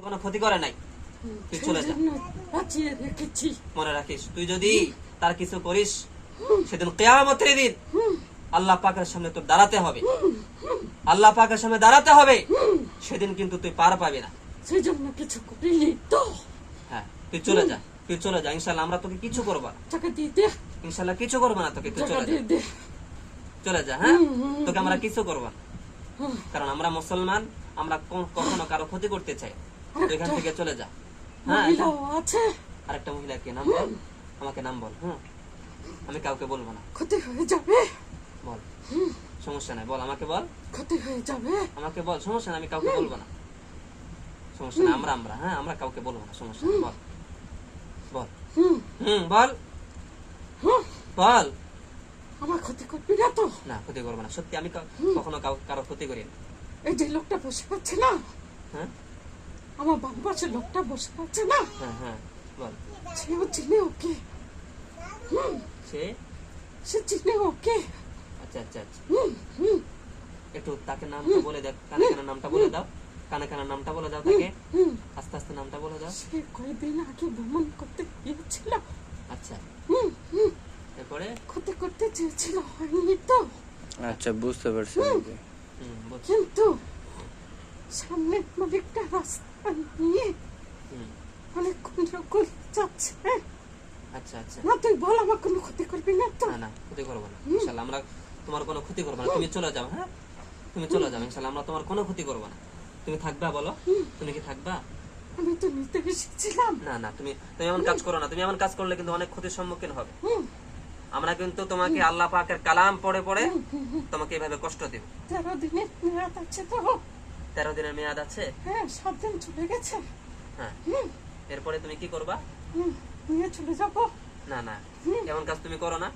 কোনো ক্ষতি করে নাই, তুই চলে যা। মনে রাখিস, তুই যদি তার কিছু করিস সেদিন কিয়ামতের দিন আল্লাহ পাকের সামনে তোর দাঁড়াতে হবে, আল্লাহ পাকের সামনে দাঁড়াতে হবে। সেদিন কিন্তু তুই পার পাবি না। সেই জন্য কিছু করিনি তো। হ্যাঁ, তুই চলে যা, তুই চলে যা। ইনশাআল্লাহ আমরা তোকে কিছু করবো না, টাকা দিয়ে দে, ইনশাআল্লাহ কিছু করবো না তোকে। তুই টাকা চলে দিয়ে যা, দে। চলে যা। হ্যাঁ, তোকে আমরা কিছু করবো না, কারণ আমরা মুসলমান, আমরা কখনো কারো ক্ষতি করতে চাই। তুই এখান থেকে চলে যা। হ্যাঁ, মহিলাও আছে, আরেকটা মহিলাকে নাম বল, আমাকে নাম বল। হ্যাঁ, আমি কাউকে বলবো না। ক্ষতি হয়ে যাবে, বল, সমস্যা নাই, বল, আমাকে বল, ক্ষতি হয়ে যাবে। আমাকে বল, সমস্যা নাই, আমি কাউকে বলবো না, সমস্যা নাই। আমরা হ্যাঁ, আমরা কাউকে বলবো না, সমস্যা নাই। বল বল, বল বল। আমার ক্ষতি করবি না তো? না, ক্ষতি করবো না, সত্যি। আমি কখনো কারো ক্ষতি করি না। এই যে লোকটা বসে আছে না, হ্যাঁ আমার বাম পাশে লোকটা বসে আছে না, হ্যাঁ হ্যাঁ, বল। সেও চিনে ওকে, সে সে চিনে ওকে। আচ্ছা আচ্ছা আচ্ছা, একটু তাকে নামটা বলে দাও, কানে কানে নামটা বলে দাও, কানে কানে নামটা বলে দাও তাকে, আস্তে আস্তে নামটা বলে দাও। সে কয়েকদিন আগে ভ্রমণ করতে গিয়েছিল। আচ্ছা, এরপরে ক্ষতি করতে চেয়েছিল, হয়নি তো। আচ্ছা, বুঝতে পারছি। বলছি। কিন্তু সামনে মালিকটা রাস্তা নিয়ে অনেকক্ষণ করে যাচ্ছে। আচ্ছা আচ্ছা, না তুই বল, আমার কোনো ক্ষতি করবি না তো? না না, ক্ষতি করবো না ইনশাআল্লাহ। আমরা তোমার কোনো ক্ষতি করবো না, তুমি চলে যাও। হ্যাঁ, তুমি চলে যাও, ইনশাআল্লাহ আমরা তোমার কোনো ক্ষতি করবো না। তুমি থাকবা? বলো, তুমি কি থাকবা? আমি তো নিতে এসেছিলাম। না না, তুমি এমন কাজ করো না। তুমি এমন কাজ করলে কিন্তু অনেক ক্ষতির সম্মুখীন হবে। আমরা কিন্তু তোমাকে আল্লাহ পাকের কালাম পড়ে পড়ে তোমাকে এভাবে কষ্ট দিব। 13 দিনের মেয়াদ আছে তো। 13 দিনের মেয়াদ আছে। হ্যাঁ, 7 দিন চলে গেছে। হ্যাঁ, এরপরে তুমি কি করবা? নিয়ে চলে যাবো। না না, এমন কাজ তুমি করো না।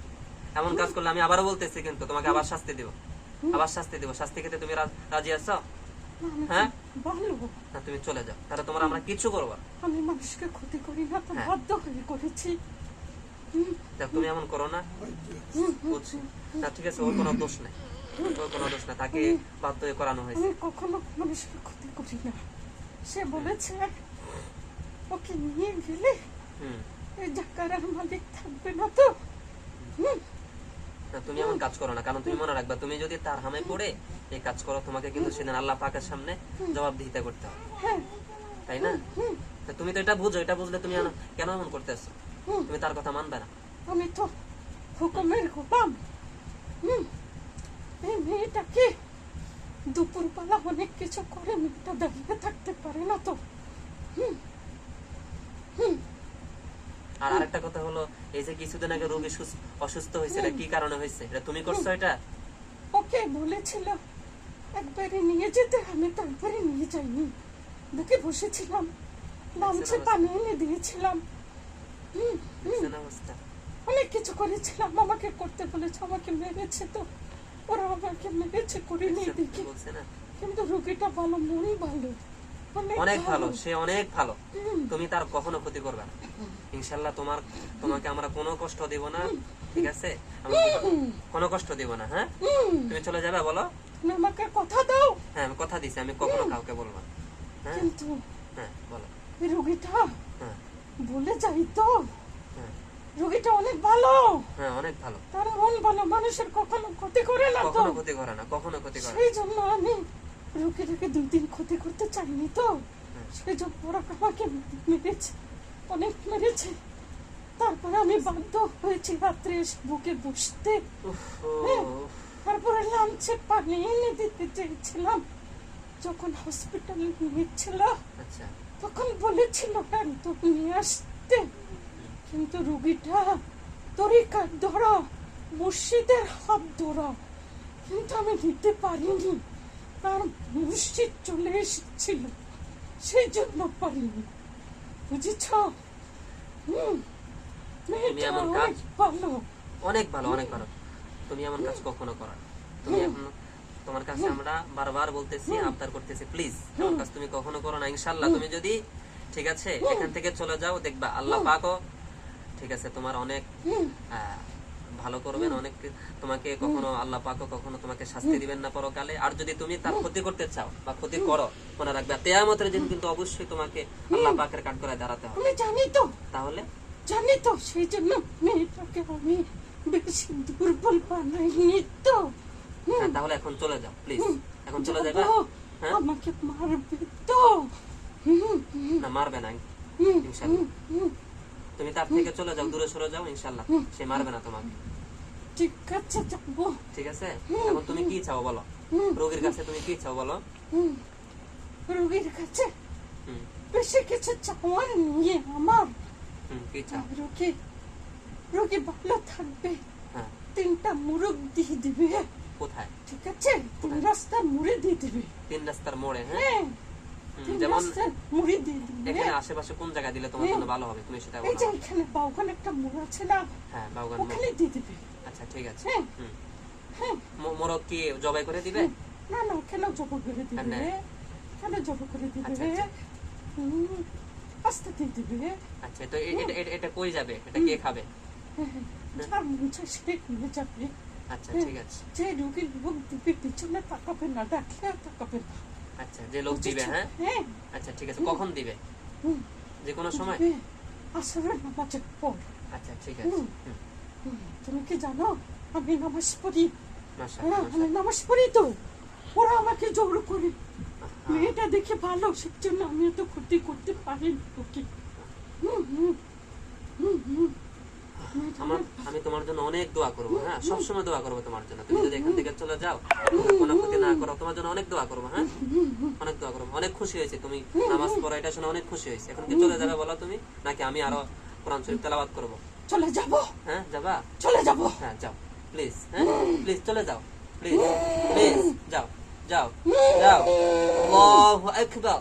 এমন কাজ করলে আমি আবারও বলতেছি, কিন্তু তোমাকে আবার শাস্তি দিব, আবার শাস্তি দিব। শাস্তি খেতে তুমি রাজি আছো? হ্যাঁ, ভালো, না তুমি চলে যাও, তাহলে তোমার আমরা কিছু করবো না। আমি মানুষকে ক্ষতি করি না তো, হ্যাঁ। বাধ্য হয়ে করেছি। দেখ, তুমি এমন করো না, বুঝছি না, ঠিক আছে। ওর কোনো দোষ নেই, ওর কোনো দোষ নেই, তাকে বাধ্য হয়ে করানো হয়েছে। আমি কখনো মানুষকে ক্ষতি করি না। সে বলেছে ওকে নিয়ে গেলে এই জায়গার আর মালিক থাকবে না তো। না, তুমি এমন কাজ করো না, কারণ তুমি মনে রাখবা, তুমি যদি তার হামে পড়ে এই কাজ করো, তোমাকে কিন্তু সেদিন আল্লাহ পাকের সামনে জবাবদিহিতা করতে হবে, হ্যাঁ, তাই না? তা তুমি তো এটা বুঝো, এটা বুঝলে তুমি কেন এমন করতেছো? তুমি তার কথা মানবে না। আমি তো হুকুমের গোলাম। এই মেয়েটাকে দুপুরবেলা অনেক কিছু করে, মেয়েটা দাঁড়িয়ে থাকতে পারে না তো। আর আরেকটা কথা হলো, এই যে কিছুদিন আগে রোগী অসুস্থ হয়েছে, এটা কি কারণে হয়েছে? এটা তুমি করছো? এটা ওকে বলেছিল একবারে নিয়ে যেতে, আমি তো একবারে নিয়ে যাইনি। বুকে বসেছিলাম, লাঞ্চে পানি এনে দিয়েছিলাম, দেখছেন অবস্থা? অনেক কিছু করেছিলাম। আমাকে করতে বলেছে, আমাকে মেরেছে তো, ওরা আমাকে মেরেছে, করিনি দেখি। বলছে না, কিন্তু রোগীটা ভালো, মনই ভালো, অনেক ভালো, সে অনেক ভালো। তুমি তার কখনো ক্ষতি করবে না, ইনশাআল্লাহ। তোমাকে আমরা কোনো কষ্ট দেব না, ঠিক আছে? আমরা কোনো কষ্ট দেব না। হ্যাঁ, তুমি চলে যাবে, বলো। তুমি আমাকে কথা দাও। হ্যাঁ, আমি কথা দিছি, আমি কখনো কাউকে বলবো না। হ্যাঁ কিন্তু হ্যাঁ, বলো। এই রোগীটা হ্যাঁ বলে যাই তো, হ্যাঁ রোগীটা অনেক ভালো, হ্যাঁ, অনেক ভালো। তার মন ভালো, মানুষের কখনো ক্ষতি করে না তো। কখনো ক্ষতি করে না, কখনো ক্ষতি করে না। সেই জন্য আমি রোগীটাকে 2 দিন ক্ষতি করতে চাইনি তো। সেই জন্য ওরা আমাকে মেরেছে, অনেক মেরেছে। তারপরে আমি বাধ্য হয়েছি রাত্রে এসে বুকে বসতে। হ্যাঁ, তারপরে লাঞ্চে পানি এনে দিতে চেয়েছিলাম। যখন হসপিটালে নিয়েছিল আচ্ছা, তখন বলেছিল একদম নিয়ে আসতে, কিন্তু রোগীটা তরিকার ধরা, মুর্শিদের হাত ধরা, কিন্তু আমি নিতে পারিনি। তার মুর্শিদ চলে এসেছিল, সেই জন্য পারিনি, বুঝেছ? তুমি এমন কাজ ভালো, অনেক ভালো, অনেক ভালো। তুমি এমন কাজ কখনো করো না। তুমি এখন তোমার কাছে আমরা বারবার বলতেছি, আবদার করতেছি, প্লিজ এমন কাজ তুমি কখনো করো না, ইনশাআল্লাহ। তুমি যদি, ঠিক আছে, এখান থেকে চলে যাও, দেখবা আল্লাহ পাকও, ঠিক আছে, তোমার অনেক ভালো করবেন, অনেক তোমাকে কখনো আল্লাহ পাক কখনো তোমাকে শাস্তি দিবেন না পরকালে। আর যদি তুমি তার ক্ষতি করতে চাও বা ক্ষতি করো, মনে রাখবে কিয়ামতের দিন কিন্তু অবশ্যই তোমাকে আল্লাহ পাকের কাঠগড়ায় দাঁড়াতে হবে। আমি জানি তো, তাহলে জানি তো, সেই জন্য মেয়েটাকে আমি বেশি দুর্বল বানাইনি তো। হ্যাঁ, তাহলে এখন চলে যাও প্লিজ, এখন চলে যাবে। যাবো। হ্যাঁ, আমাকে মারবে তো। না মারবে না হুম, ইনশাআল্লাহ। হুম, তুমি তার থেকে চলে যাও, দূরে সরে যাও, ইনশাআল্লাহ সে মারবে না তোমাকে। ঠিক আছে, যাবো। ঠিক আছে, এখন তুমি কি চাও বলো, রোগীর কাছে তুমি কি চাও বলো। হুম, রোগীর কাছে হুম, বেশি কিছু চাওয়ার নিয়ে আমার। কি চাও? রোগী ভালো থাকবে, হ্যাঁ, 3টা মুরগ দিয়ে দিবে। কোথায়? ঠিক আছে, 3 রাস্তার মুড়ি দিয়ে দিবে। 3 রাস্তার মোড়ে? হ্যাঁ, হ্যাঁ, 3 যেমন রাস্তার মুড়ি দিয়ে দিবে। এখানে আশেপাশে কোন জায়গায় দিলে তোমার জন্য ভালো হবে তুমি সেটা এই বলো। যে এখানে বাউখান একটা মোড় আছে না, হ্যাঁ, বাউগান মোড়। ওখানে দিয়ে দিবে। আচ্ছা ঠিক আছে। হ্যাঁ, হুম, হ্যাঁ। মোরগ কি জবাই করে দিবে? না না, কেন জব করে দিবে? হ্যাঁ। কেন জব করে দিবে? আচ্ছা, আচ্ছা। আস্তে দিয়ে দিবে। আচ্ছা, তো এটা কই যাবে, এটা কে খাবে? যার মন চায় সে নিয়ে যাবে। আচ্ছা ঠিক আছে। যে রোগীর লোক দিবে পিছনে তাকাবে না, ডাকলে আর তাকাবে না। আচ্ছা, যে লোক দিবে। হ্যাঁ, হ্যাঁ, আচ্ছা ঠিক আছে। কখন দিবে? হুম, যে কোনো সময়? দিবে আসরের নামাজের পর। আচ্ছা ঠিক আছে। তুমি কি জানো আমি নামাজ পড়ি? মাশাআল্লাহ, আমি নামাজ পড়ি তো, ওরা আমাকে জোর করে। মেয়েটা দেখে ভালো, সেজন্য আমি তো ক্ষতি করতে পারি ওকে। আমি তোমার জন্য অনেক দোয়া করবো। হ্যাঁ, সবসময় দোয়া করবো তোমার জন্য। তুমি যদি এখান থেকে চলে যাও, কোনো ক্ষতি না করো, তোমার জন্য অনেক দোয়া করবো। হ্যাঁ, অনেক দোয়া করবো। অনেক খুশি হয়েছে তুমি নামাজ পড়া, এটা শুনে অনেক খুশি হয়েছে। এখন কি চলে যাবে বলো তুমি, নাকি আমি আরো কোরআন শরীফ তেলাওয়াত করবো? চলে যাব, হ্যাঁ, যাবা? চলে যাব। হ্যাঁ, যাও প্লিজ। হ্যাঁ, প্লিজ চলে যাও, প্লিজ প্লিজ যাও, যাও যাও। আল্লাহু আকবার,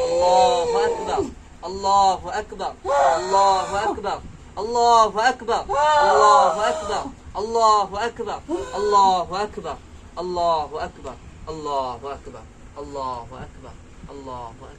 আল্লাহু আকবার, আল্লাহু আকবার, আল্লাহু আকবার, আল্লাহু আকবার, আল্লাহু আকবার, আল্লাহু আকবার, আল্লাহু আকবার, আল্লাহু আকবার, আল্লাহু আকবার, আল্লাহু আকবার, আল্লাহু আকবার।